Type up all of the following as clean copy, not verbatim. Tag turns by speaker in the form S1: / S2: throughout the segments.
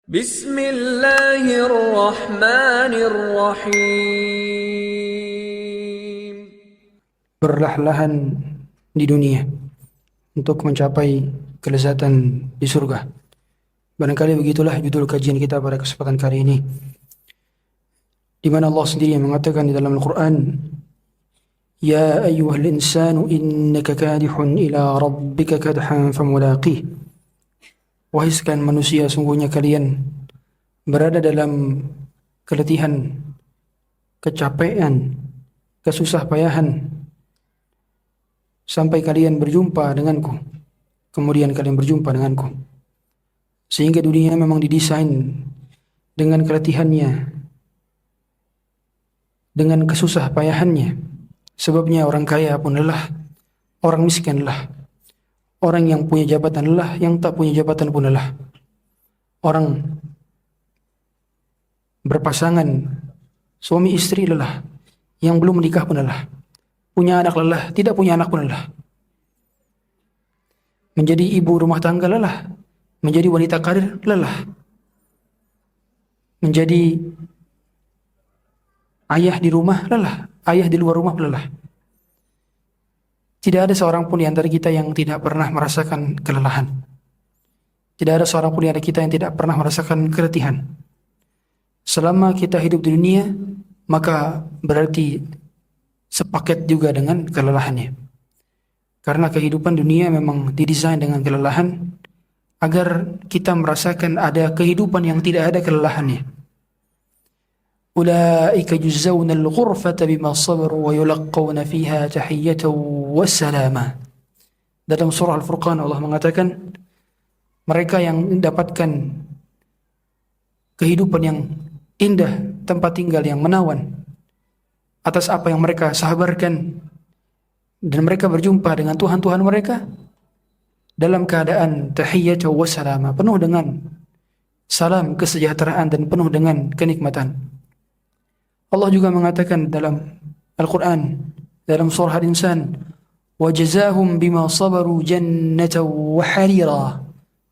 S1: Bismillahirrahmanirrahim.
S2: Perlahan-lahan di dunia untuk mencapai kelezatan di surga. Barangkali begitulah judul kajian kita pada kesempatan kali ini, di mana Allah sendiri yang mengatakan di dalam Al-Quran, Ya ayyuhal insanu innaka kadihun ila rabbika kadhan famulaqih. Wahai sekalian manusia, sungguhnya kalian berada dalam keletihan, kecapean, kesusah payahan, sampai kalian berjumpa denganku, kemudian kalian berjumpa denganku. Sehingga dunia memang didesain dengan keletihannya, dengan kesusah payahannya. Sebabnya orang kaya pun lelah, orang miskin lelah, orang yang punya jabatan lelah, yang tak punya jabatan pun lelah. Orang berpasangan suami istri lelah, yang belum menikah pun lelah, punya anak lelah, tidak punya anak pun lelah. Menjadi ibu rumah tangga lelah, menjadi wanita karir lelah, menjadi ayah di rumah lelah, ayah di luar rumah lelah. Tidak ada seorang pun di antara kita yang tidak pernah merasakan kelelahan. Tidak ada seorang pun di antara kita yang tidak pernah merasakan keletihan. Selama kita hidup di dunia, maka berarti sepaket juga dengan kelelahannya. Karena kehidupan dunia memang didesain dengan kelelahan, agar kita merasakan ada kehidupan yang tidak ada kelelahannya. Ulaika yujzauna al-ghurfata bima sabaru wa yulaqqawna fiha tahiyyatan wa salama. Dalam surah Al-Furqan Allah mengatakan, mereka yang mendapatkan kehidupan yang indah, tempat tinggal yang menawan atas apa yang mereka sabarkan, dan mereka berjumpa dengan Tuhan-Tuhan mereka dalam keadaan tahiyyatan wa salama, penuh dengan salam kesejahteraan dan penuh dengan kenikmatan. Allah juga mengatakan dalam Al-Quran, dalam surah Al-Insan, وَجَزَاهُمْ بِمَا صَبَرُوا جَنَّةً وَحَرِيرًا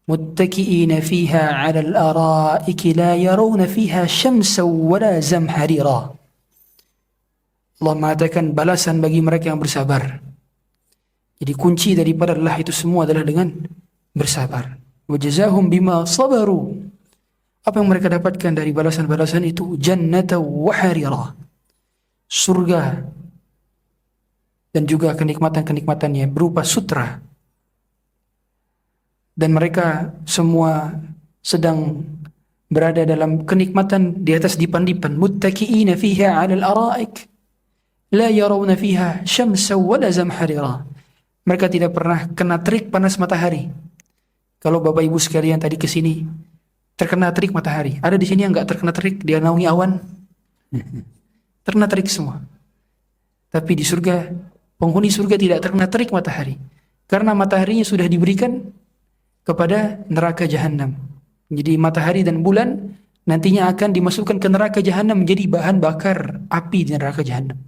S2: مُتَّكِئِينَ فِيهَا عَلَى الْأَرَائِكِ لَا يَرَوْنَ فِيهَا شَمْسًا وَلَا زَمْهَرِيرًا. Allah mengatakan balasan bagi mereka yang bersabar. Jadi kunci daripada lelah itu semua adalah dengan bersabar. وَجَزَاهُمْ بِمَا صَبَرُوا. Apa yang mereka dapatkan dari balasan-balasan itu? Jannata wa harira, surga dan juga kenikmatan-kenikmatannya berupa sutra. Dan mereka semua sedang berada dalam kenikmatan di atas dipan-dipan. Muttaki'ina fiha 'alal ara'ik la yarawna fiha syamsa wala zamharira. Mereka tidak pernah kena terik panas matahari. Kalau Bapak Ibu sekalian tadi ke sini terkena terik matahari, ada di sini yang nggak terkena terik, dia naungi awan, terkena terik semua. Tapi di surga, penghuni surga tidak terkena terik matahari, karena mataharinya sudah diberikan kepada neraka jahanam. Jadi matahari dan bulan nantinya akan dimasukkan ke neraka jahanam menjadi bahan bakar api di neraka jahanam,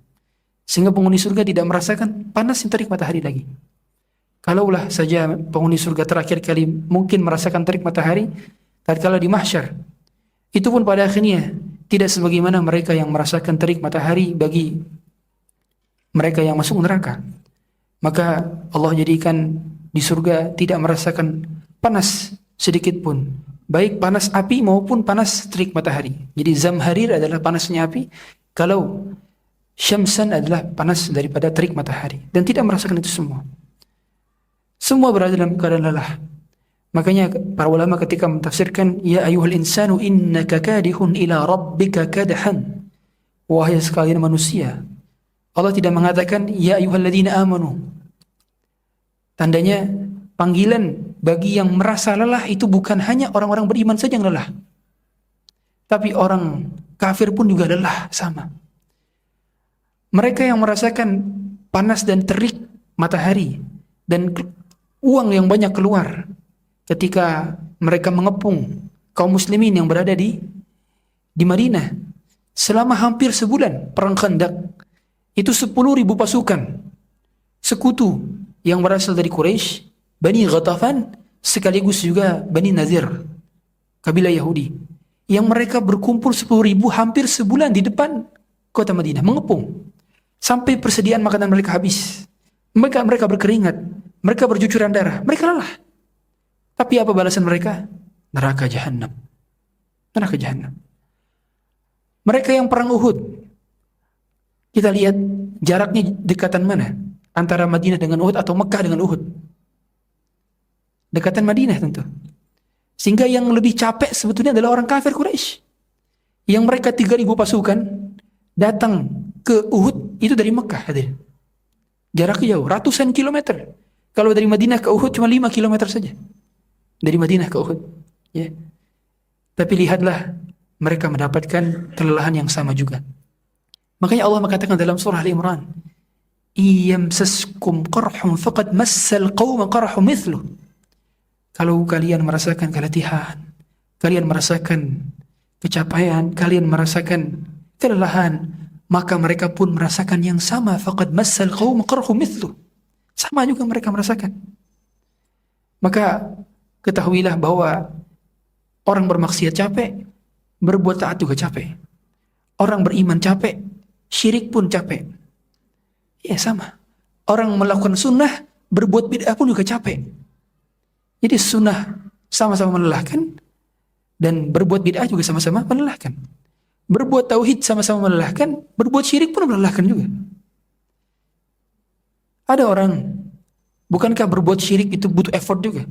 S2: sehingga penghuni surga tidak merasakan panas yang terik matahari lagi. Kalaulah saja penghuni surga terakhir kali mungkin merasakan terik matahari tatkala di mahsyar, itu pun pada akhirnya tidak sebagaimana mereka yang merasakan terik matahari bagi mereka yang masuk neraka. Maka Allah jadikan di surga tidak merasakan panas sedikit pun, baik panas api maupun panas terik matahari. Jadi zamharir adalah panasnya api, kalau syamsan adalah panas daripada terik matahari, dan tidak merasakan itu semua. Semua berada dalam keadaan lelah. Makanya para ulama ketika mentafsirkan ya ayyuhal insanu innaka kadihun ila rabbika kadhan, wahai sekalian manusia, Allah tidak mengatakan ya ayyuhalladzina amanu. Tandanya panggilan bagi yang merasa lelah itu bukan hanya orang-orang beriman saja yang lelah, tapi orang kafir pun juga lelah sama. Mereka yang merasakan panas dan terik matahari dan uang yang banyak keluar ketika mereka mengepung kaum muslimin yang berada di Madinah selama hampir sebulan perang Khandaq, itu 10.000 pasukan sekutu yang berasal dari Quraisy, Bani Ghatafan, sekaligus juga Bani Nazir. kabilah Yahudi, yang mereka berkumpul 10.000 hampir sebulan di depan kota Madinah, mengepung. Sampai persediaan makanan mereka habis. Mereka berkeringat, mereka bercucuran darah, mereka lelah. Tapi apa balasan mereka? Neraka jahanam. Neraka jahanam. Mereka yang perang Uhud, kita lihat jaraknya dekatan mana? Antara Madinah dengan Uhud atau Mekah dengan Uhud? Dekatan Madinah tentu. Sehingga yang lebih capek sebetulnya adalah orang kafir Quraisy. Yang mereka 3.000 pasukan datang ke Uhud itu dari Mekah, hadir. Jaraknya jauh, ratusan kilometer. Kalau dari Madinah ke Uhud cuma 5 kilometer saja. Dari Madinah ke Uhud. Ya. Tapi lihatlah, mereka mendapatkan kelelahan yang sama juga. Makanya Allah mengatakan dalam surah Al-Imran, "Iyamsaskum qarhum faqad massal qauma qarhum mithluh." Kalau kalian merasakan keletihan, kalian merasakan kecapaian, kalian merasakan kelelahan, maka mereka pun merasakan yang sama. Faqad massal qaum qarhum mithluh. Sama juga mereka merasakan. Maka ketahuilah bahwa orang bermaksiat capek, berbuat taat juga capek. Orang beriman capek, syirik pun capek. Ya sama. Orang melakukan sunnah, berbuat bid'ah pun juga capek. Jadi sunnah sama-sama melelahkan, dan berbuat bid'ah juga sama-sama melelahkan. Berbuat tauhid sama-sama melelahkan, berbuat syirik pun melelahkan juga. Ada orang, bukankah berbuat syirik itu butuh effort juga?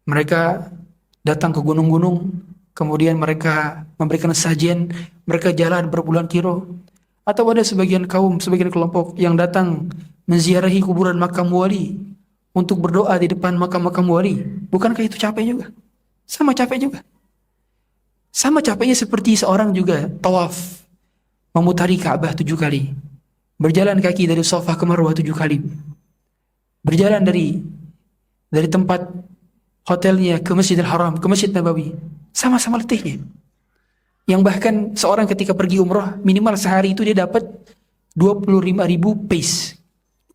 S2: Mereka datang ke gunung-gunung, kemudian mereka memberikan sajian, mereka jalan berbulan kilo. Atau ada sebagian kaum, sebagian kelompok yang datang menziarahi kuburan makam wali untuk berdoa di depan makam-makam wali. Bukankah itu capek juga? Sama capek juga. Sama capeknya seperti seorang juga tawaf, memutari Ka'bah 7 kali, berjalan kaki dari Safa ke Marwah 7 kali, berjalan dari tempat hotelnya ke Masjidil Haram, ke Masjid Nabawi. Sama-sama letihnya. Yang bahkan seorang ketika pergi umrah, minimal sehari itu dia dapat 25.000 pace,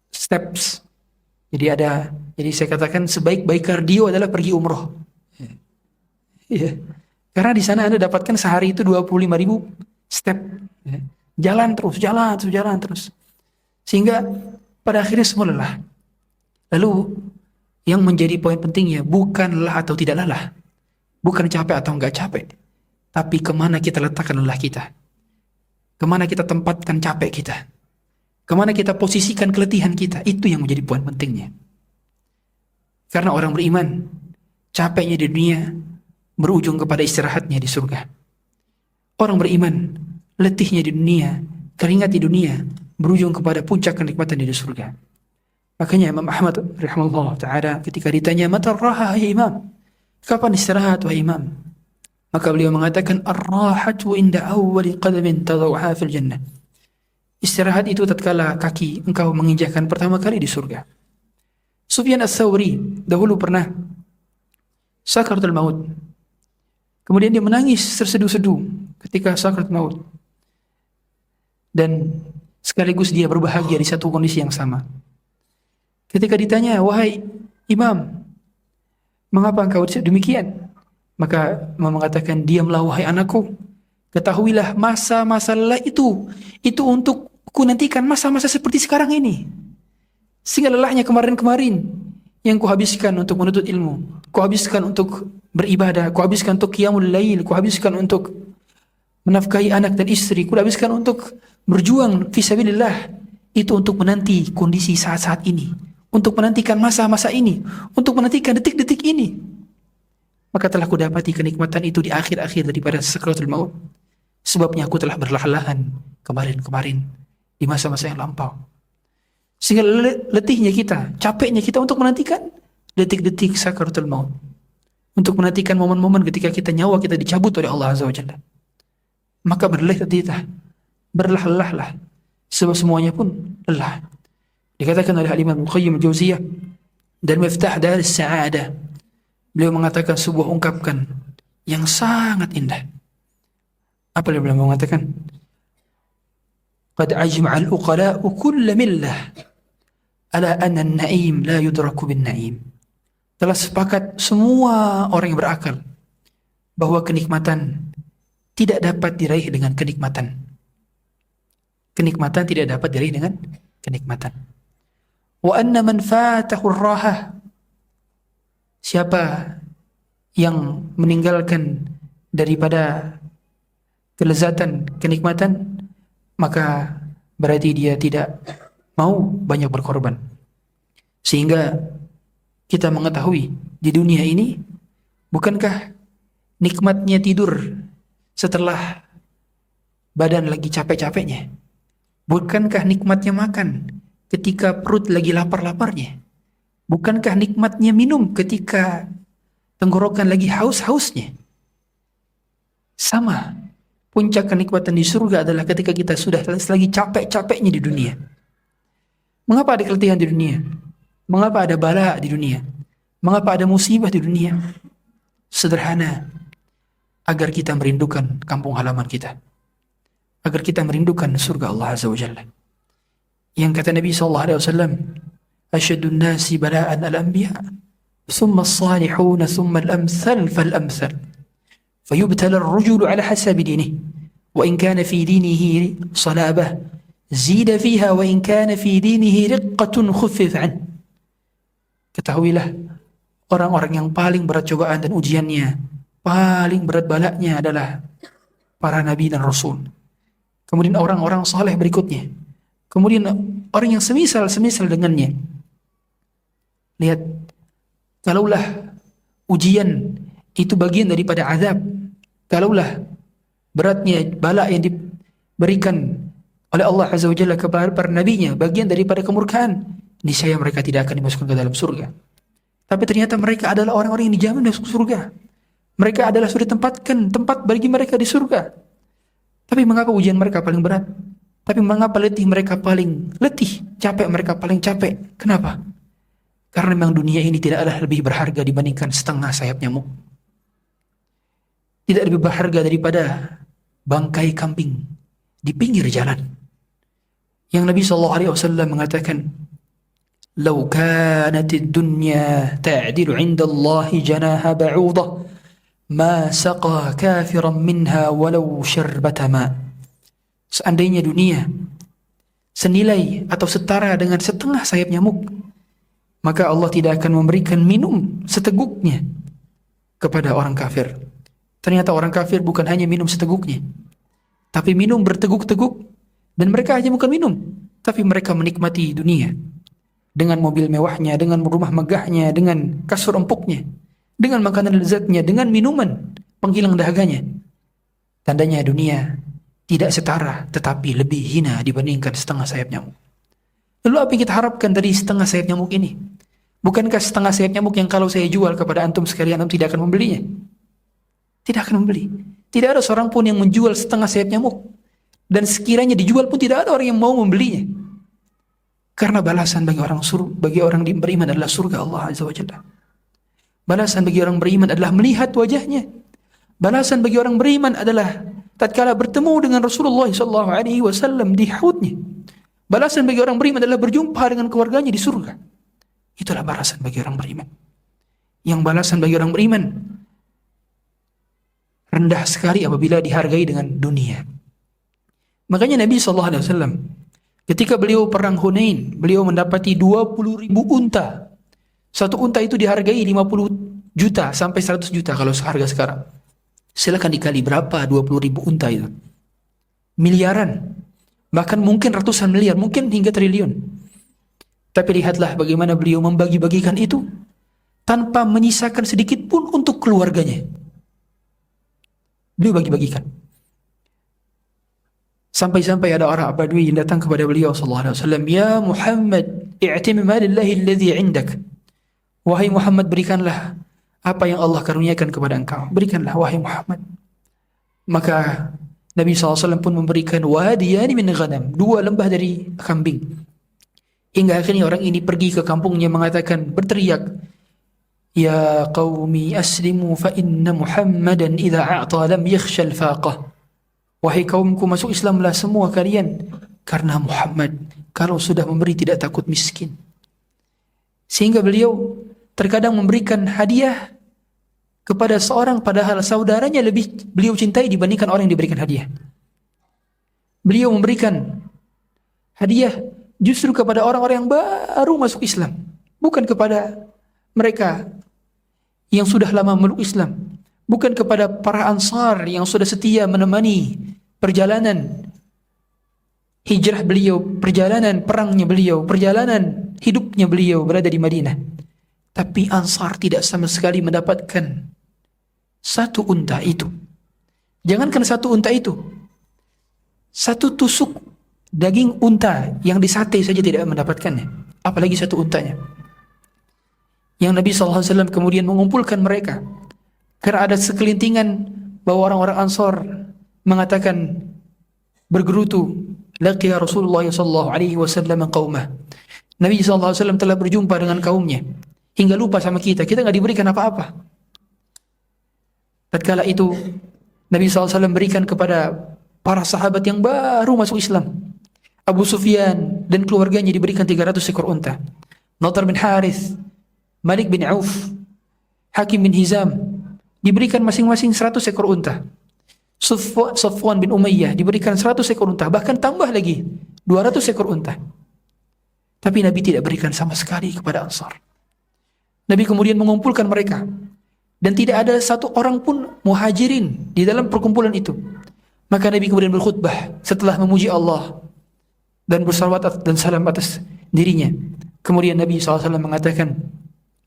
S2: steps. Jadi saya katakan sebaik-baik kardio adalah pergi umrah. Ya. Karena di sana Anda dapatkan sehari itu 25.000 step. Ya. Jalan terus. Sehingga pada akhirnya semua lelah. Lalu yang menjadi poin pentingnya bukan lelah atau tidak lelah. Bukan capek atau enggak capek. Tapi kemana kita letakkan lelah kita. Kemana kita tempatkan capek kita. Kemana kita posisikan keletihan kita. Itu yang menjadi poin pentingnya. Karena orang beriman, capeknya di dunia berujung kepada istirahatnya di surga. Orang beriman, letihnya di dunia, keringat di dunia, berujung kepada puncak kenikmatan di surga. Makanya Imam Ahmad rahimahullah ta'ala ketika ditanya, "Mata raha ya Imam?" Kapan istirahat wahai Imam? Maka beliau mengatakan, "Ar-rahatu inda awwali qadamin tadawha fil jannah." Istirahat itu tatkala kaki engkau menginjakkan pertama kali di surga. Sufyan Ats-Tsauri dahulu pernah sakaratul maut. Kemudian dia menangis terseduh-seduh ketika sakaratul maut. Dan sekaligus dia berbahagia di satu kondisi yang sama. Ketika ditanya, "Wahai Imam, mengapa engkau demikian?" Maka Imam mengatakan, "Diamlah wahai anakku. Ketahuilah masa-masa lelah itu untuk ku nantikan masa-masa seperti sekarang ini. Sehingga lelahnya kemarin-kemarin yang ku habiskan untuk menuntut ilmu, ku habiskan untuk beribadah, ku habiskan untuk qiyamul lail, ku habiskan untuk menafkahi anak dan istri, ku habiskan untuk berjuang fisabilillah, itu untuk menanti kondisi saat-saat ini, untuk menantikan masa-masa ini, untuk menantikan detik-detik ini. Maka telah ku dapati kenikmatan itu di akhir-akhir daripada sakaratul maut. Sebabnya aku telah berlahan-lahan kemarin-kemarin di masa-masa yang lampau. Sehingga letihnya kita, capeknya kita untuk menantikan detik-detik sakaratul maut. Untuk menantikan momen-momen ketika nyawa kita dicabut oleh Allah Azza wa Jalla. Maka berlelah-lelahlah. Sebab semuanya pun lelah. Dikatakan oleh Al-Imam Al-Qayyim Al-Jauziyah dan Miftah Daris Sa'adah. Beliau mengatakan sebuah ungkapan yang sangat indah. Apa yang beliau mengatakan? Qad ajma'a al-uqala'u kulla millah ala anna an-na'im la yudraku bin-na'im. Telah sepakat semua orang yang berakal bahwa kenikmatan tidak dapat diraih dengan kenikmatan. Kenikmatan tidak dapat diraih dengan kenikmatan. Wa anna man fatahu ar-rahah, siapa yang meninggalkan daripada kelezatan, kenikmatan, maka berarti dia tidak mau banyak berkorban. Sehingga kita mengetahui di dunia ini, bukankah nikmatnya tidur setelah badan lagi capek-capeknya? Bukankah nikmatnya makan ketika perut lagi lapar-laparnya? Bukankah nikmatnya minum ketika tenggorokan lagi haus-hausnya? Sama. Puncak kenikmatan di surga adalah ketika kita sudah lagi capek-capeknya di dunia. Mengapa ada keletihan di dunia? Mengapa ada bala di dunia? Mengapa ada musibah di dunia? Sederhana, agar kita merindukan kampung halaman kita, agar kita merindukan surga Allah Azza wa Jalla. Yang kata Nabi SAW, asyadun nasi bala'an al-anbiya, thumma as-salihun, thumma al-amthal fal-amthal, fayubtala ar-rajulu ala hasabi dinih, wa in kana fi dinihi salabah, zida fiha, wa in kana fi dinihi riqqatun khuffif an. Ketahuilah, orang-orang yang paling berat cobaan dan ujiannya, paling berat balaknya adalah para nabi dan rasul. Kemudian orang-orang saleh berikutnya. Kemudian orang yang semisal dengannya. Lihat, kalaulah ujian itu bagian daripada azab, kalaulah beratnya bala yang diberikan oleh Allah Azza wa Jalla kepada para nabinya bagian daripada kemurkaan, niscaya mereka tidak akan dimasukkan ke dalam surga. Tapi ternyata mereka adalah orang-orang yang dijamin masuk surga. Mereka adalah sudah ditempatkan tempat bagi mereka di surga. Tapi mengapa ujian mereka paling berat? Tapi mengapa letih mereka paling letih? Capek mereka paling capek. Kenapa? Karena memang dunia ini tidaklah lebih berharga dibandingkan setengah sayap nyamuk. Tidak lebih berharga daripada bangkai kambing di pinggir jalan. Yang Nabi SAW mengatakan, "Lau kanatid dunya ta'dilu 'inda Allah janaha ba'udah, ma saqa kafiran minha walau syarbata ma." Seandainya dunia senilai atau setara dengan setengah sayap nyamuk, maka Allah tidak akan memberikan minum seteguknya kepada orang kafir. Ternyata orang kafir bukan hanya minum seteguknya, tapi minum berteguk-teguk. Dan mereka hanya bukan minum, tapi mereka menikmati dunia dengan mobil mewahnya, dengan rumah megahnya, dengan kasur empuknya, dengan makanan lezatnya, dengan minuman penghilang dahaganya. Tandanya dunia tidak setara, tetapi lebih hina dibandingkan setengah sayap nyamuk. Lalu apa yang kita harapkan dari setengah sayap nyamuk ini? Bukankah setengah sayap nyamuk yang kalau saya jual kepada antum sekalian, antum tidak akan membelinya? Tidak akan membeli. Tidak ada seorang pun yang menjual setengah sayap nyamuk. Dan sekiranya dijual pun tidak ada orang yang mau membelinya. Karena balasan bagi orang beriman adalah surga Allah Azza wa Jalla. Balasan bagi orang beriman adalah melihat wajahnya. Balasan bagi orang beriman adalah tatkala bertemu dengan Rasulullah SAW di haudnya. Balasan bagi orang beriman adalah berjumpa dengan keluarganya di surga. Itulah balasan bagi orang beriman. Yang balasan bagi orang beriman rendah sekali apabila dihargai dengan dunia. Makanya Nabi SAW ketika beliau perang Hunain, beliau mendapati 20.000 unta. Satu unta itu dihargai 50 juta sampai 100 juta kalau harga sekarang. Silakan dikali berapa 20.000 unta itu. Miliaran. Bahkan mungkin ratusan miliar, mungkin hingga triliun. Tapi lihatlah bagaimana beliau membagi-bagikan itu tanpa menyisakan sedikit pun untuk keluarganya. Beliau bagi-bagikan. Sampai-sampai ada orang Badui yang datang kepada beliau sallallahu alaihi wasallam, "Ya Muhammad, i'tim malillahi alladhi 'indak." Wahai Muhammad, berikanlah apa yang Allah karuniakan kepada engkau. Berikanlah wahai Muhammad. Maka Nabi SAW pun memberikan wadiyani min ghanam, 2 lembah dari kambing. Hingga akhirnya orang ini pergi ke kampungnya mengatakan, berteriak, "Ya qaumi aslimu fa inna Muhammadan idza a'ta lam yakhsha al-faqah." Wahai kaumku, masuk Islamlah semua kalian, karena Muhammad kalau sudah memberi tidak takut miskin. Sehingga beliau terkadang memberikan hadiah kepada seorang padahal saudaranya lebih beliau cintai dibandingkan orang yang diberikan hadiah. Beliau memberikan hadiah justru kepada orang-orang yang baru masuk Islam, bukan kepada mereka yang sudah lama meluk Islam, bukan kepada para Ansar yang sudah setia menemani perjalanan hijrah beliau, perjalanan perangnya beliau, perjalanan hidupnya beliau berada di Madinah. Tapi Ansar tidak sama sekali mendapatkan satu unta itu. Jangankan satu unta itu, satu tusuk daging unta yang disate saja tidak mendapatkannya, apalagi satu untanya. Yang Nabi SAW kemudian mengumpulkan mereka karena ada sekelintingan bahwa orang-orang Ansar mengatakan bergerutu, laqiya Rasulullah SAW qaumah. Nabi SAW telah berjumpa dengan kaumnya hingga lupa sama kita nggak diberikan apa-apa. Tatkala itu Nabi SAW berikan kepada para sahabat yang baru masuk Islam. Abu Sufyan dan keluarganya diberikan 300 ekor unta. Nadhr bin Harith, Malik bin Auf, Hakim bin Hizam diberikan masing-masing 100 ekor unta. Safwan bin Umayyah diberikan 100 ekor unta, bahkan tambah lagi 200 ekor unta. Tapi Nabi tidak berikan sama sekali kepada Ansar. Nabi kemudian mengumpulkan mereka dan tidak ada satu orang pun muhajirin di dalam perkumpulan itu. Maka Nabi kemudian berkhutbah setelah memuji Allah dan bersalawat dan salam atas dirinya. Kemudian Nabi SAW mengatakan,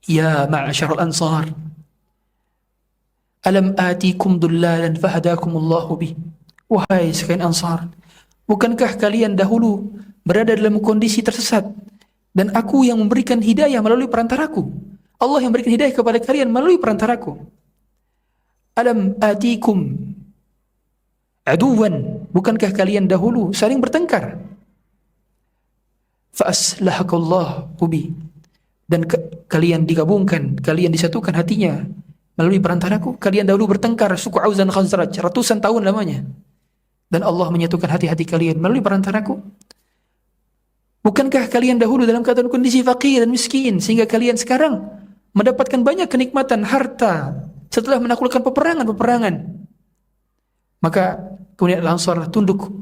S2: "Ya ma'asyarul ansar, alam atikum dullalan fahadakumullahu bih." Wahai sekalian Ansar, bukankah kalian dahulu berada dalam kondisi tersesat dan aku yang memberikan hidayah melalui perantaraku? Allah yang memberikan hidayah kepada kalian melalui perantaraku. Alam atikum aduwan, bukankah kalian dahulu saling bertengkar? Fa aslahakallahu bi, dan kalian digabungkan, kalian disatukan hatinya melalui perantaraku. Kalian dahulu bertengkar, suku Aus dan Khazraj, ratusan tahun lamanya, dan Allah menyatukan hati-hati kalian melalui perantaraku. Bukankah kalian dahulu dalam keadaan kondisi fakir dan miskin sehingga kalian sekarang mendapatkan banyak kenikmatan harta setelah menaklukkan peperangan-peperangan? Maka kemudian Al-Ansar tunduk,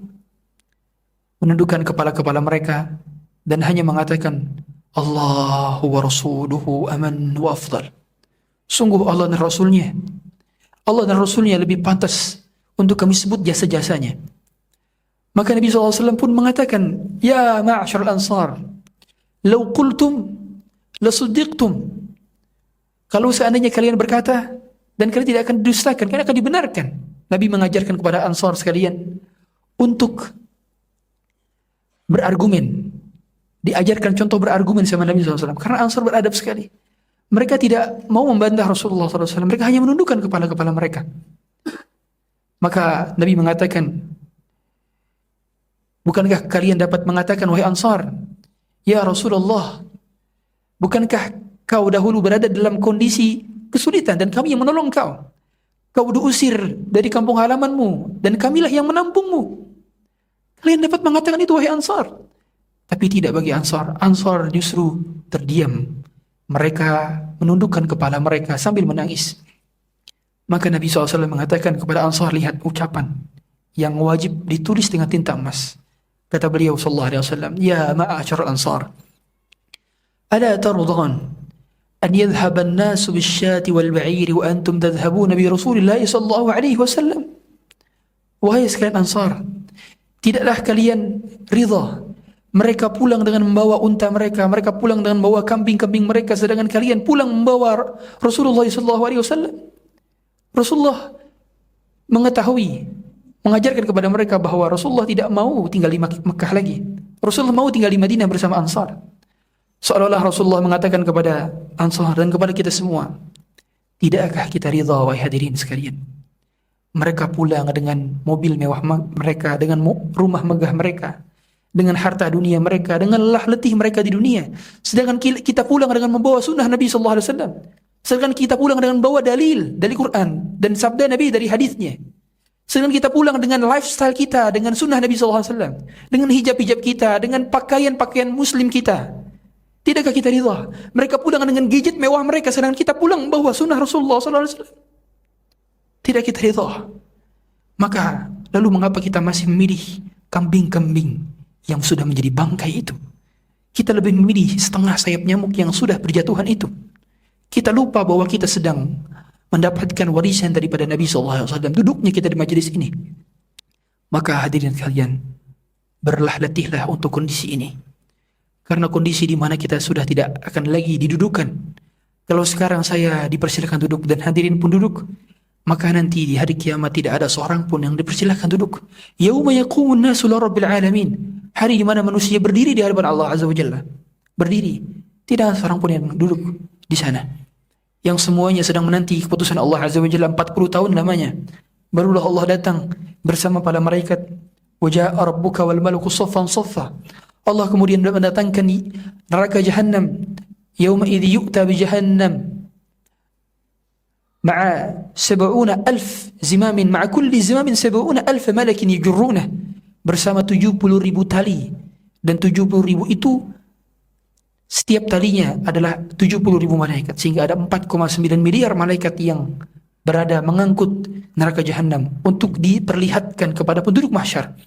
S2: menundukkan kepala-kepala mereka dan hanya mengatakan, Allahu wa rasuluhu aman wa afdal. Sungguh Allah dan Rasulnya lebih pantas untuk kami sebut jasa-jasanya. Maka Nabi SAW pun mengatakan, Ya ma'asyar al-ansar, law qultum lasuddiqtum. Kalau seandainya kalian berkata dan kalian tidak akan didustakan, kalian akan dibenarkan. Nabi mengajarkan kepada Ansar sekalian untuk berargumen. Diajarkan contoh berargumen sama Nabi SAW. Karena Ansar beradab sekali. Mereka tidak mau membantah Rasulullah SAW. Mereka hanya menundukkan kepala-kepala mereka. Maka Nabi mengatakan, bukankah kalian dapat mengatakan, wahai Ansar, ya Rasulullah, bukankah kau dahulu berada dalam kondisi kesulitan dan kami yang menolong kau? Kau diusir dari kampung halamanmu dan kamilah yang menampungmu. Kalian dapat mengatakan itu, wahai Ansar. Tapi tidak bagi Ansar. Ansar justru terdiam. Mereka menundukkan kepala mereka sambil menangis. Maka Nabi SAW mengatakan kepada Ansar, lihat ucapan yang wajib ditulis dengan tinta emas. Kata beliau sallallahu alaihi wasallam, ya ma'asyar al-ansar, ala tardan an yadhhab an-nasu bisyati wal ba'ir wa antum tadhhabuna bi Rasulillah sallallahu alaihi wasallam. Wahai sekalian Ansar, tidaklah kalian ridha mereka pulang dengan membawa unta mereka, mereka pulang dengan membawa kambing-kambing mereka, sedangkan kalian pulang membawa Rasulullah sallallahu alaihi wasallam. Rasulullah mengetahui, mengajarkan kepada mereka bahwa Rasulullah tidak mau tinggal di Mekah lagi. Rasulullah mau tinggal di Madinah bersama Ansar. Seolah-olah Rasulullah mengatakan kepada Ansar dan kepada kita semua, tidakkah kita ridha wahai hadirin sekalian? Mereka pulang dengan mobil mewah mereka, dengan rumah megah mereka, dengan harta dunia mereka, dengan lelah letih mereka di dunia. Sedangkan kita pulang dengan membawa sunnah Nabi sallallahu alaihi wasallam. Sedangkan kita pulang dengan membawa dalil dari Quran dan sabda Nabi dari hadisnya. Sedangkan kita pulang dengan lifestyle kita, dengan sunnah Nabi SAW, dengan hijab-hijab kita, dengan pakaian-pakaian muslim kita. Tidakkah kita ridha? Mereka pulang dengan gadget mewah mereka, sedangkan kita pulang bawa sunnah Rasulullah SAW. Tidak kita ridha. Maka lalu mengapa kita masih memilih kambing-kambing yang sudah menjadi bangkai itu? Kita lebih memilih setengah sayap nyamuk yang sudah berjatuhan itu. Kita lupa bahwa kita sedang mendapatkan warisan daripada Nabi SAW. Duduknya kita di majelis ini. Maka hadirin kalian, berlatihlah untuk kondisi ini. Karena kondisi di mana kita sudah tidak akan lagi didudukan. Kalau sekarang saya dipersilakan duduk dan hadirin pun duduk, maka nanti di hari kiamat tidak ada seorang pun yang dipersilakan duduk. Yauma yaqumun nasu lirabbil alamin. Hari di mana manusia berdiri di hadapan Allah Azza wa Jalla. Berdiri. Tidak ada seorang pun yang duduk di sana. Yang semuanya sedang menanti keputusan Allah Azza wa Jalla 40 tahun lamanya. Barulah Allah datang bersama para malaikat. Wa jaa rabbuka wal malaku saffan saffa. Allah kemudian mendatangkan neraka Jahannam. Yauma idzi yu'ta bi Jahannam ma'a 70,000 zimamin, ma'a kulli zimamin 70,000 malakin yajurrunah, bersama 70.000 tali, dan 70.000 itu setiap talinya adalah 70.000 malaikat, sehingga ada 4,9 miliar malaikat yang berada mengangkut neraka Jahannam untuk diperlihatkan kepada penduduk mahsyar.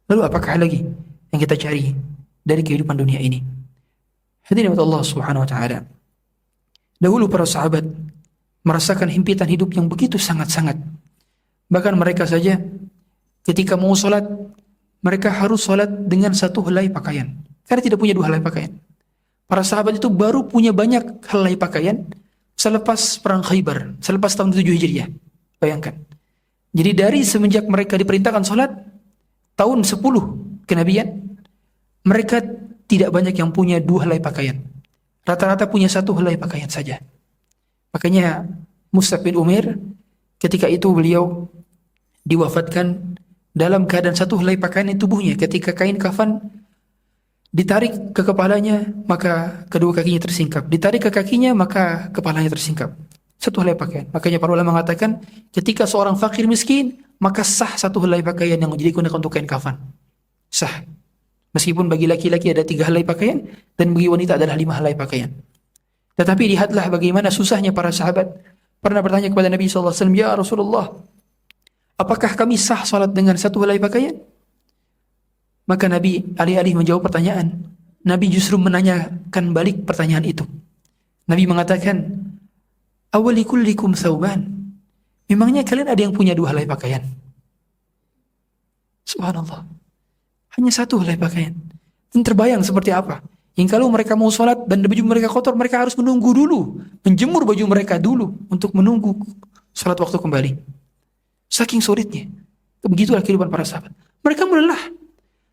S2: Lalu apakah lagi yang kita cari dari kehidupan dunia ini? Hadirin Allah Subhanahu wa taala. Dahulu para sahabat merasakan himpitan hidup yang begitu sangat-sangat. Bahkan mereka saja ketika mau salat, mereka harus salat dengan satu helai pakaian. Karena tidak punya dua helai pakaian. Para sahabat itu baru punya banyak helai pakaian selepas perang Khaybar, selepas tahun 7 Hijriah. Bayangkan. Jadi dari semenjak mereka diperintahkan salat tahun 10 kenabian, mereka tidak banyak yang punya dua helai pakaian. Rata-rata punya satu helai pakaian saja. Makanya Mus'ab bin Umair ketika itu beliau diwafatkan dalam keadaan satu helai pakaian di tubuhnya. Ketika kain kafan ditarik ke kepalanya, maka kedua kakinya tersingkap. Ditarik ke kakinya, maka kepalanya tersingkap. Satu helai pakaian. Makanya para ulama mengatakan ketika seorang fakir miskin, maka sah satu helai pakaian yang digunakan untuk kain kafan. Sah. Meskipun bagi laki-laki ada 3 helai pakaian, dan bagi wanita adalah 5 helai pakaian. Tetapi lihatlah bagaimana susahnya para sahabat. Pernah bertanya kepada Nabi SAW, "Ya Rasulullah, apakah kami sah salat dengan satu helai pakaian?" Maka Nabi alih-alih menjawab pertanyaan, Nabi justru menanyakan balik pertanyaan itu. Nabi mengatakan, "Awali kullikum thawban." Memangnya kalian ada yang punya 2 helai pakaian? Subhanallah. Hanya satu helai pakaian. Dan terbayang seperti apa? Yang kalau mereka mau sholat dan baju mereka kotor, mereka harus menunggu dulu. Menjemur baju mereka dulu untuk menunggu sholat waktu kembali. Saking sulitnya. Begitulah kehidupan para sahabat. Mereka lelah.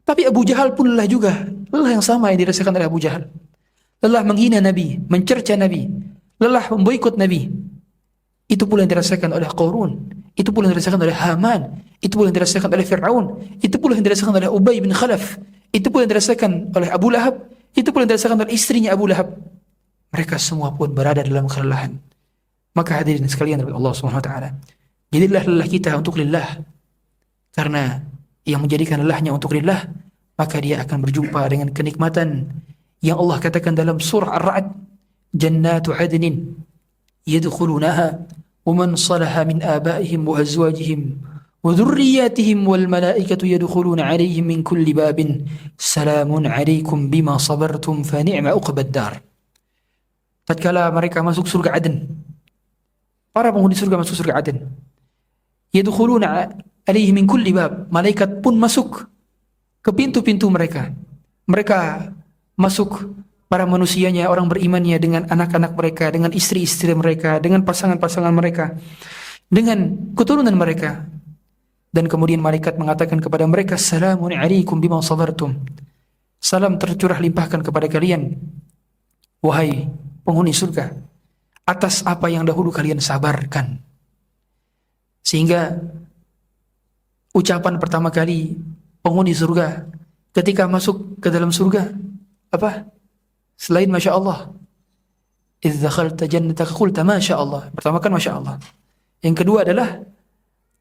S2: Tapi Abu Jahal pun lelah juga. Lelah yang sama yang dirasakan oleh Abu Jahal. Lelah menghina Nabi, mencerca Nabi. Lelah memboikot Nabi. Itu pula yang dirasakan oleh Qarun. Itu pula yang dirasakan oleh Haman. Itu pula yang dirasakan oleh Fir'aun. Itu pula yang dirasakan oleh Ubay bin Khalaf. Itu pula yang dirasakan oleh Abu Lahab. Itu pula yang dirasakan oleh istrinya Abu Lahab. Mereka semua pun berada dalam kelelahan. Maka hadirin sekalian dari Allah Subhanahu wa taala, jadilah lelah kita untuk lillah. Karena yang menjadikan lelahnya untuk lillah, maka dia akan berjumpa dengan kenikmatan yang Allah katakan dalam surah Ar-Ra'd, "Jannatu 'adnin yadkhulunaha wa man salaha min abaihim wa azwajihim wa dhurriyyatihim wal malaikatu yadkhuluna 'alaihim min kulli babin salamun 'alaikum bima sabartum fa ni'ma 'uqbad dar." Tatkala mereka masuk surga Aden, para penghuni surga masuk surga Aden, yadkhuluna 'alaihim min kulli bab, malaikat pun masuk ke pintu-pintu mereka. Mereka masuk, para manusianya, orang berimannya, dengan anak-anak mereka, dengan istri-istri mereka, dengan pasangan-pasangan mereka, dengan keturunan mereka. Dan kemudian malaikat mengatakan kepada mereka, "Salamun 'alaikum bima sabartum." Salam tercurah limpahkan kepada kalian, wahai penghuni surga, atas apa yang dahulu kalian sabarkan. Sehingga ucapan pertama kali penghuni surga ketika masuk ke dalam surga apa? Selain Masya Allah, idz dakhalta jannataka qulta Masya Allah. Pertama kan Masya Allah. Yang kedua adalah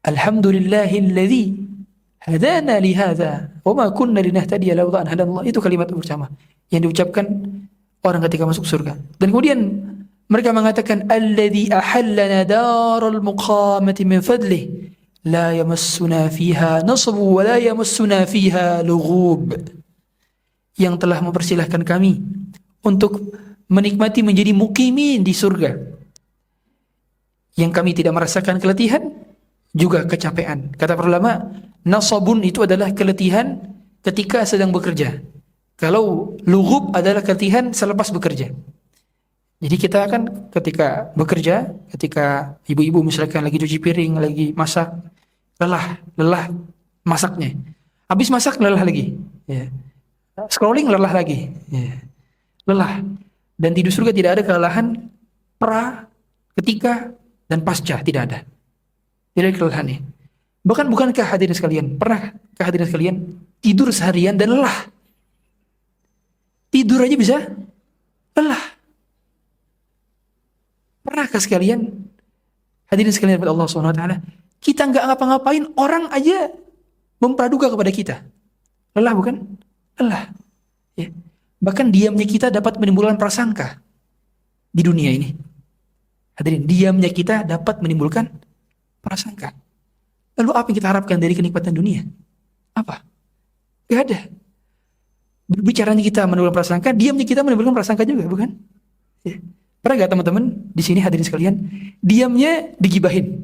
S2: Alhamdulillahilladzi hadana li hadza wa ma kunna linahtadiya laula an hadanallah. Itu kalimat bersama yang diucapkan orang ketika masuk surga. Dan kemudian mereka mengatakan alladzi ahallana daral muqamati min fadlih la yamassuna fiha nasab wa la yamassuna fiha lughub. Yang telah mempersilahkan kami untuk menikmati menjadi mukimin di surga, yang kami tidak merasakan keletihan juga kecapean. Kata para ulama, nasabun itu adalah keletihan ketika sedang bekerja. Kalau lughub adalah keletihan selepas bekerja. Jadi kita kan ketika bekerja, ketika ibu-ibu misalkan lagi cuci piring, lagi masak, lelah masaknya. Habis masak lelah lagi. Ya. Scrolling lelah lagi. Ya. Lelah. Dan di surga tidak ada kelelahan pra, ketika, dan pasca, tidak ada. Tidak ada kelelahan ini. Bukankah hadirin sekalian, pernahkah hadirin sekalian tidur seharian dan lelah? Tidur aja bisa lelah. Pernahkah sekalian, hadirin sekalian kepada Allah SWT, kita nggak ngapa-ngapain, orang aja mempraduga kepada kita. Lelah bukan? Lelah. Ya. Bahkan diamnya kita dapat menimbulkan prasangka di dunia ini. Hadirin, diamnya kita dapat menimbulkan prasangka. Lalu apa yang kita harapkan dari kenikmatan dunia? Apa? Gak ada. Berbicaranya kita menimbulkan prasangka, diamnya kita menimbulkan prasangka juga, bukan? Ya. Pernah gak teman-teman di sini hadirin sekalian, diamnya digibahin?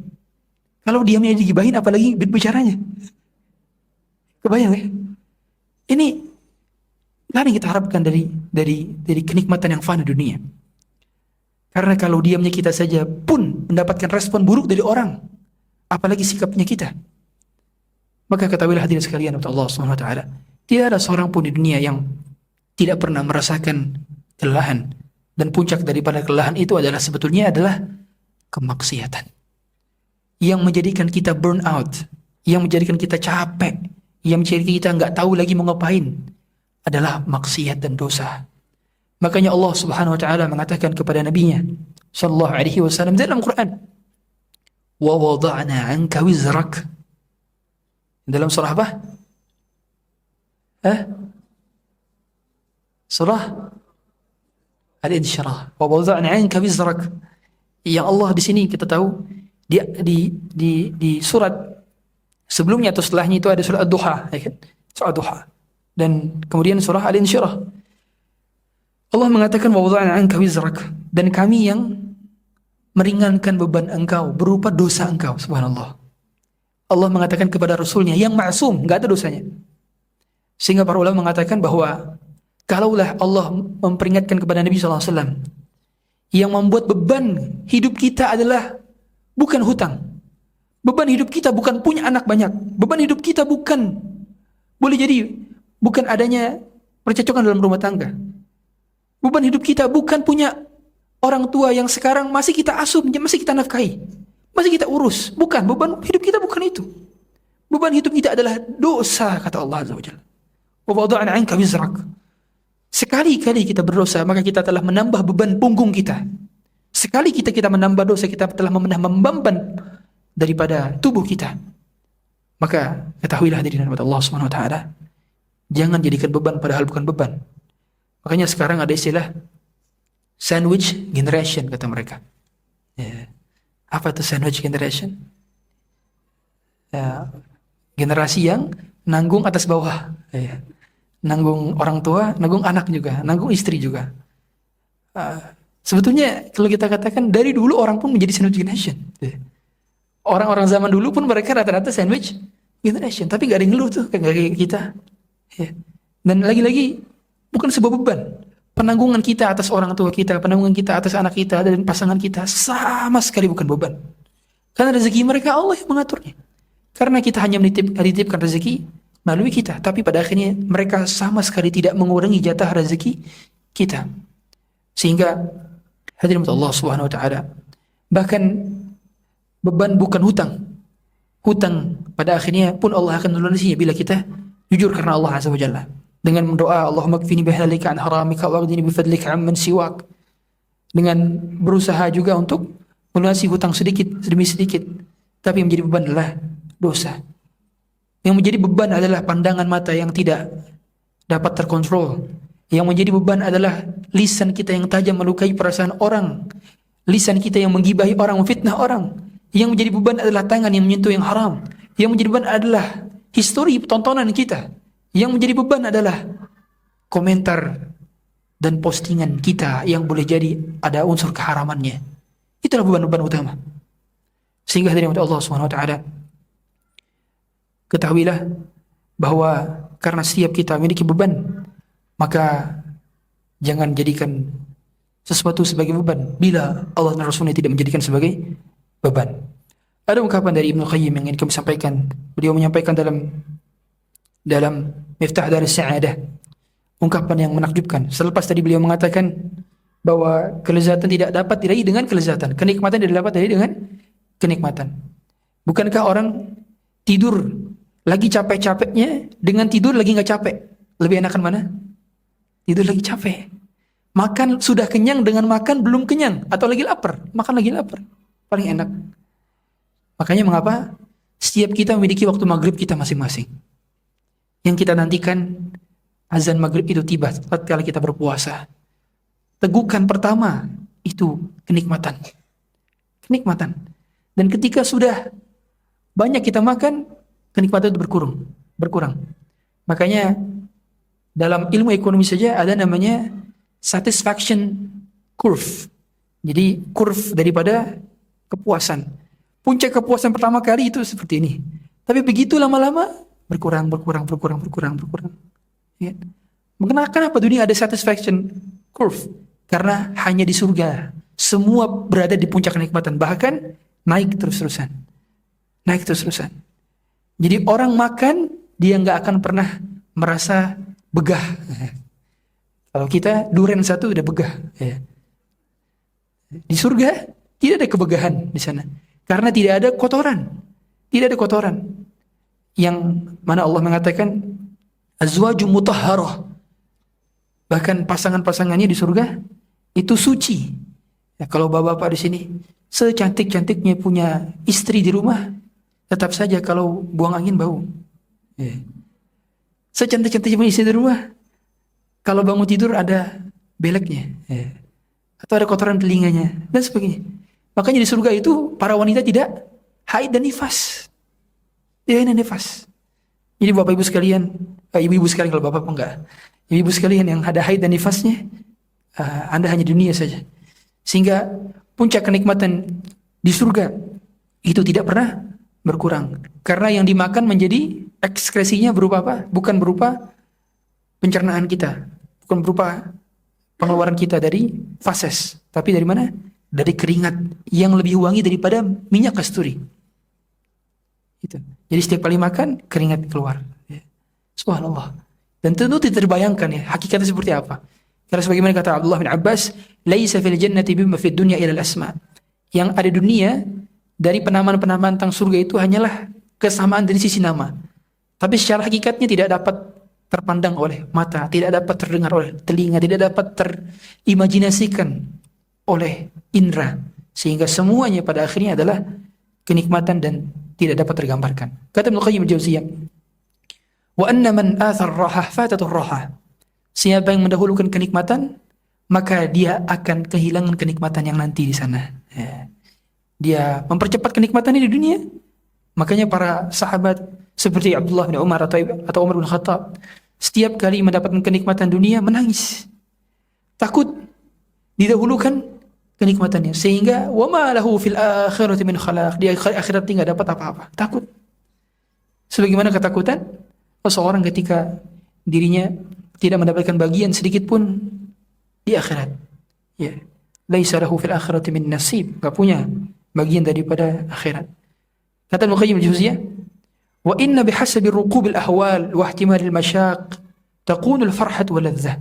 S2: Kalau diamnya digibahin, apalagi berbicaranya? Kebayang ya? Ini apa yang kita harapkan dari kenikmatan yang fana dunia. Karena kalau diamnya kita saja pun mendapatkan respon buruk dari orang, apalagi sikapnya kita. Maka ketahuilah hadirin sekalian oleh Allah SWT, tidak ada seorang pun di dunia yang tidak pernah merasakan kelelahan. Dan puncak daripada kelelahan itu adalah sebetulnya adalah kemaksiatan. Yang menjadikan kita burn out, yang menjadikan kita capek, yang menjadikan kita nggak tahu lagi mau ngapain, adalah maksiat dan dosa. Makanya Allah Subhanahu wa taala mengatakan kepada nabinya sallallahu alaihi wasallam dalam Quran, "Wa wada'na 'anka wizrak." Dalam surah apa? Surah Al-Insyirah. "Wa wada'na 'anka wizrak." Yang Allah di sini kita tahu di surat sebelumnya atau setelahnya itu ada surah Ad-Duha, ya kan? Surah Ad-Duha. Dan kemudian surah Al-Insyirah. Allah mengatakan wa wada'na 'anka wizrak, dan kami yang meringankan beban engkau berupa dosa engkau. Subhanallah. Allah mengatakan kepada Rasulnya yang ma'sum, enggak ada dosanya. Sehingga para ulama mengatakan bahwa kalaulah Allah memperingatkan kepada Nabi SAW, yang membuat beban hidup kita adalah bukan hutang. Beban hidup kita bukan punya anak banyak. Beban hidup kita bukan, boleh jadi bukan adanya percecokan dalam rumah tangga. Beban hidup kita bukan punya orang tua yang sekarang masih kita asuh, masih kita nafkahi, masih kita urus. Bukan, beban hidup kita bukan itu. Beban hidup kita adalah dosa, kata Allah Azza wa Jalla. Wa wada'na 'anka wizrak. Sekali-kali kita berdosa, maka kita telah menambah beban punggung kita. Sekali kita menambah dosa, kita telah menambah beban daripada tubuh kita. Maka ketahuilah hadirin kepada Allah Subhanahu wa taala, jangan jadikan beban padahal bukan beban. Makanya sekarang ada istilah sandwich generation, kata mereka. Ya. Apa itu sandwich generation? Ya. Generasi yang nanggung atas bawah. Ya. Nanggung orang tua, nanggung anak juga, nanggung istri juga. Sebetulnya kalau kita katakan dari dulu orang pun menjadi sandwich generation. Ya. Orang-orang zaman dulu pun mereka rata-rata sandwich generation, tapi gak ada yang ngeluh tuh kayak kita. Ya. Dan lagi-lagi bukan sebuah beban. Penanggungan kita atas orang tua kita, penanggungan kita atas anak kita dan pasangan kita sama sekali bukan beban. Karena rezeki mereka Allah yang mengaturnya. Karena kita hanya menitipkan rezeki melalui kita, tapi pada akhirnya mereka sama sekali tidak mengurangi jatah rezeki kita. Sehingga hadirin Allah Subhanahu wa taala, bahkan beban bukan hutang. Hutang pada akhirnya pun Allah akan melunasinya bila kita jujur karena Allah Azza wa Jalla. Dengan mendoa Allahumma kfini bihalalika an haramika waghdini bifadlika amman siwak. Dengan berusaha juga untuk melunasi hutang sedikit demi sedikit, tapi yang menjadi beban adalah dosa. Yang menjadi beban adalah pandangan mata yang tidak dapat terkontrol. Yang menjadi beban adalah lisan kita yang tajam melukai perasaan orang. Lisan kita yang menggibahi orang, memfitnah orang. Yang menjadi beban adalah tangan yang menyentuh yang haram. Yang menjadi beban adalah histori tontonan kita. Yang menjadi beban adalah komentar dan postingan kita yang boleh jadi ada unsur keharamannya. Itulah beban-beban utama. Sehingga dari Allah Subhanahu wa taala, ketahuilah bahwa karena setiap kita memiliki beban, maka jangan jadikan sesuatu sebagai beban bila Allah dan Rasulnya tidak menjadikan sebagai beban. Ada ungkapan dari Ibnu Qayyim yang ingin kami sampaikan. Beliau menyampaikan dalam Miftah Darus Sa'adah, ungkapan yang menakjubkan. Selepas tadi beliau mengatakan bahwa kelezatan tidak dapat diraih dengan kelezatan, kenikmatan tidak dapat diraih dengan kenikmatan. Bukankah orang tidur lagi capek-capeknya dengan tidur lagi nggak capek, lebih enakan mana? Tidur lagi capek. Makan sudah kenyang dengan makan belum kenyang, atau lagi lapar, makan lagi lapar, paling enak. Makanya mengapa setiap kita memiliki waktu maghrib kita masing-masing. Yang kita nantikan azan maghrib itu tiba tatkala kita berpuasa. Tegukan pertama itu kenikmatan. Kenikmatan. Dan ketika sudah banyak kita makan, kenikmatan itu berkurang. Makanya dalam ilmu ekonomi saja ada namanya satisfaction curve. Jadi curve daripada kepuasan. Puncak kepuasan pertama kali itu seperti ini. Tapi begitu lama-lama berkurang. Ya. Kenapa dunia ada satisfaction curve? Karena hanya di surga semua berada di puncak kenikmatan, bahkan naik terus-terusan. Jadi orang makan dia nggak akan pernah merasa begah. Kalau kita durian satu udah begah. Ya. Di surga tidak ada kebegahan di sana, karena tidak ada kotoran. Yang mana Allah mengatakan azwaju mutahharah. Bahkan pasangan-pasangannya di surga itu suci. Ya, kalau bapak-bapak di sini secantik-cantiknya punya istri di rumah, tetap saja kalau buang angin bau. Ya. Secantik-cantiknya punya istri di rumah, kalau bangun tidur ada beleknya, ya. Atau ada kotoran telinganya dan sebagainya. Makanya di surga itu para wanita tidak haid dan nifas. Tidak haid dan nifas. Jadi bapak ibu sekalian, ibu-ibu sekalian kalau bapak enggak. Ibu-ibu sekalian yang ada haid dan nifasnya, Anda hanya di dunia saja. Sehingga puncak kenikmatan di surga itu tidak pernah berkurang. Karena yang dimakan menjadi ekskresinya berupa apa? Bukan berupa pencernaan kita, bukan berupa pengeluaran kita dari fases, tapi dari mana? Dari keringat yang lebih wangi daripada minyak kasturi. Itu. Jadi setiap kali makan keringat keluar. Ya. Subhanallah. Dan tentu tidak terbayangkan ya hakikatnya seperti apa. Karena sebagaimana kata Abdullah bin Abbas, "Laisa fil jannati bima fid dunya illa al-asma." Yang ada di dunia dari penamaan-penamaan tentang surga itu hanyalah kesamaan dari sisi nama. Tapi secara hakikatnya tidak dapat terpandang oleh mata, tidak dapat terdengar oleh telinga, tidak dapat terimajinasikan oleh indera, sehingga semuanya pada akhirnya adalah kenikmatan dan tidak dapat tergambarkan. Kata Ibnu Qayyim al-Jauziyah, wa anna man athar rahah fatatur rahah. Siapa yang mendahulukan kenikmatan, maka dia akan kehilangan kenikmatan yang nanti di sana. Ya. Dia mempercepat kenikmatannya di dunia. Makanya para sahabat seperti Abdullah bin Umar atau Umar bin Khattab, setiap kali mendapatkan kenikmatan dunia menangis. Takut didahulukan kenikmatannya, sehingga wa ma lahu fil akhirati min khalaq, di akhirat tidak dapat apa-apa. Takut. Sebagaimana ketakutan seseorang ketika dirinya tidak mendapatkan bagian sedikit pun di akhirat. Ya. Laisa lahu fil akhirati min nasib, enggak punya bagian daripada akhirat. Kata Ibnu Qayyim al-Jauziyah, wa inna bihasabi ruqub al-ahwal wa ihtimal al-mashaq takunu al-farhat wal ladzah.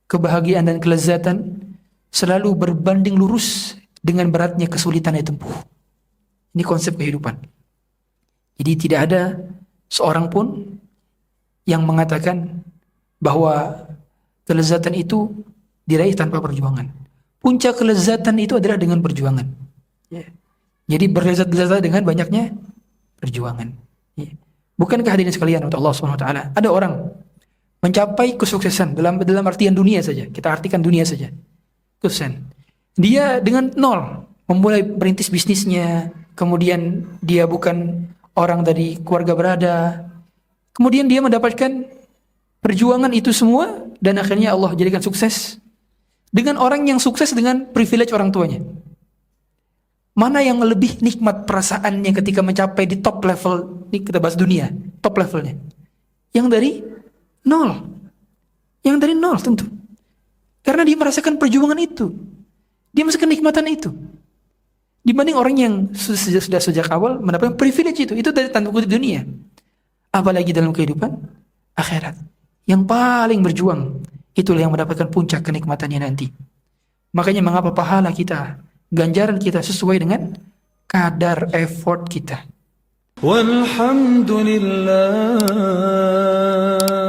S2: Kebahagiaan dan kelezatan selalu berbanding lurus dengan beratnya kesulitan yang tempuh. Ini konsep kehidupan. Jadi tidak ada seorang pun yang mengatakan bahwa kelezatan itu diraih tanpa perjuangan. Puncak kelezatan itu adalah dengan perjuangan. Ya. Jadi berlezat-lezat dengan banyaknya perjuangan. Ya. Bukankah hadirin sekalian untuk Allah Subhanahu wa taala, ada orang mencapai kesuksesan dalam artian dunia saja. Kita artikan dunia saja. Kesuksesan. Dia dengan nol memulai merintis bisnisnya, kemudian dia bukan orang dari keluarga berada. Kemudian dia mendapatkan perjuangan itu semua dan akhirnya Allah jadikan sukses dengan orang yang sukses dengan privilege orang tuanya. Mana yang lebih nikmat perasaannya ketika mencapai di top level, ini kita bahas dunia, top levelnya. Yang dari nol. Yang dari nol tentu. Karena dia merasakan perjuangan itu. Dia merasakan kenikmatan itu. Dibanding orang yang sudah sejak awal mendapatkan privilege itu dari tanda kutip dunia. Apalagi dalam kehidupan akhirat. Yang paling berjuang, itulah yang mendapatkan puncak kenikmatannya nanti. Makanya mengapa pahala kita, ganjaran kita sesuai dengan kadar effort kita.
S1: Walhamdulillah.